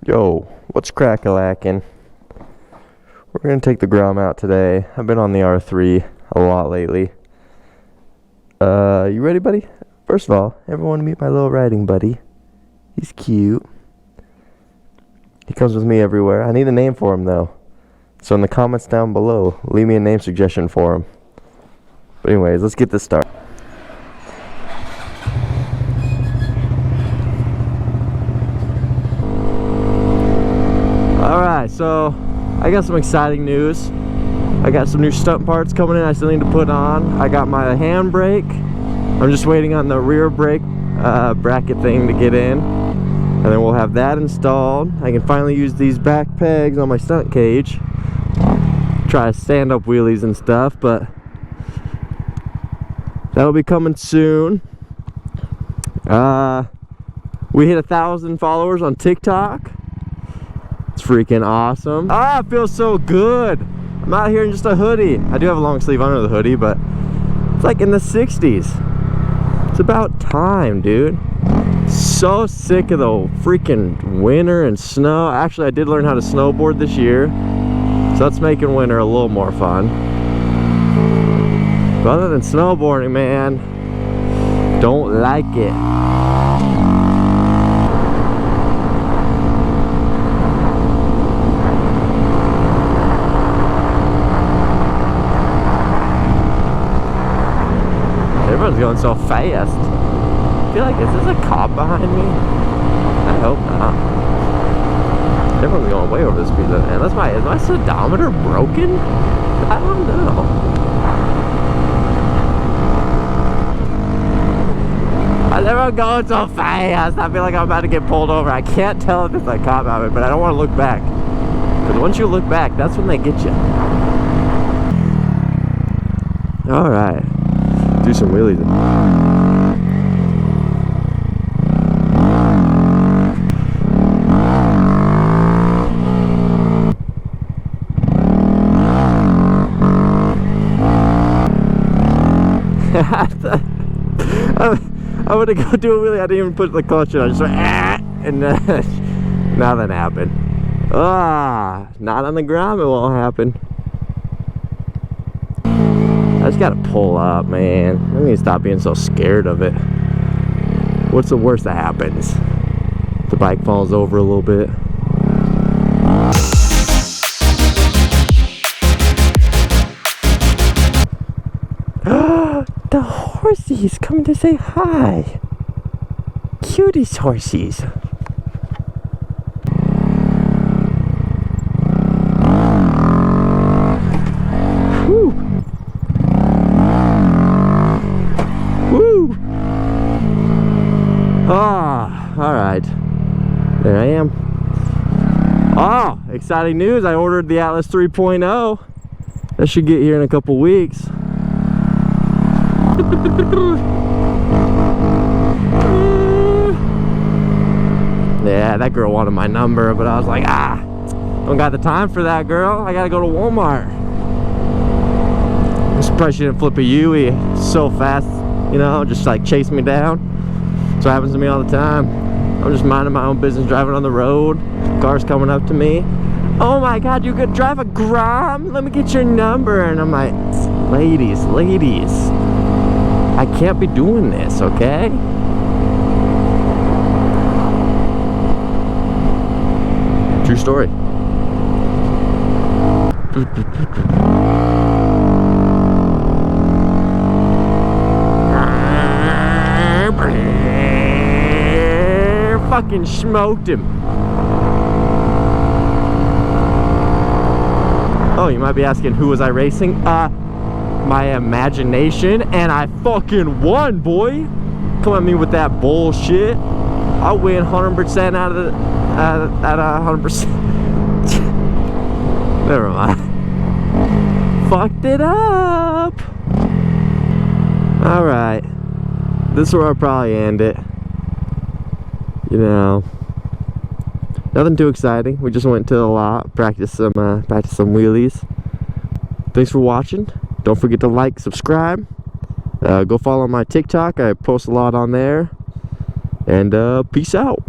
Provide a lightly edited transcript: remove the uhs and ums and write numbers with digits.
Yo, what's crack-a-lackin'? We're gonna take the Grom out today. I've been on the R3 a lot lately. You ready, buddy? First of all, everyone meet my little riding buddy. He's cute. He comes with me everywhere. I need a name for him though. So in the comments down below, leave me a name suggestion for him. But anyways, let's get this started. Alright, so I got some exciting news. I got some new stunt parts coming in I still need to put on. I got my handbrake. I'm just waiting on the rear brake bracket thing to get in. And then we'll have that installed. I can finally use these back pegs on my stunt cage. Try to stand up wheelies and stuff, but that'll be coming soon. We hit 1,000 followers on TikTok. It's freaking awesome. Ah, it feels so good. I'm out here in just a hoodie. I do have a long sleeve under the hoodie, but it's like in the 60s. It's about time, dude. So sick of the freaking winter and snow. Actually, I did learn how to snowboard this year, so that's making winter a little more fun. But other than snowboarding, man, don't like it. Everyone's going so fast. I feel like, is this a cop behind me? I hope not. Everyone's going way over the speed limit. And is my speedometer broken? I don't know. Everyone's going so fast. I feel like I'm about to get pulled over. I can't tell if it's a cop behind me, but I don't want to look back. Because once you look back, that's when they get you. Alright. Do some wheelies. I went to go do a wheelie. I didn't even put the clutch in. I just went, and nothing happened. Not on the ground. It won't happen. I just gotta pull up, man. I need to stop being so scared of it. What's the worst that happens? The bike falls over a little bit. The horsies coming to say hi. Cuties horsies. Woo. Woo. Alright. There I am. Oh, exciting news. I ordered the Atlas 3.0. That should get here in a couple weeks. Yeah, that girl wanted my number, but I was like, don't got the time for that, girl. I gotta go to Walmart. I'm surprised she didn't flip a Yui so fast, you know, just like chase me down. That's what happens to me all the time. I'm just minding my own business, driving on the road. Cars coming up to me. Oh my God, you could drive a Grom? Let me get your number. And I'm like, ladies. I can't be doing this, okay? True story. Fucking smoked him. Oh, you might be asking, who was I racing? My imagination, and I fucking won, boy. Come at me with that bullshit. I win 100% out of 100%. Never mind. Fucked it up. Alright. This is where I'll probably end it. You know, nothing too exciting. We just went to the lot, practice some wheelies. Thanks for watching. Don't forget to like, subscribe. Go follow my TikTok. I post a lot on there. And peace out.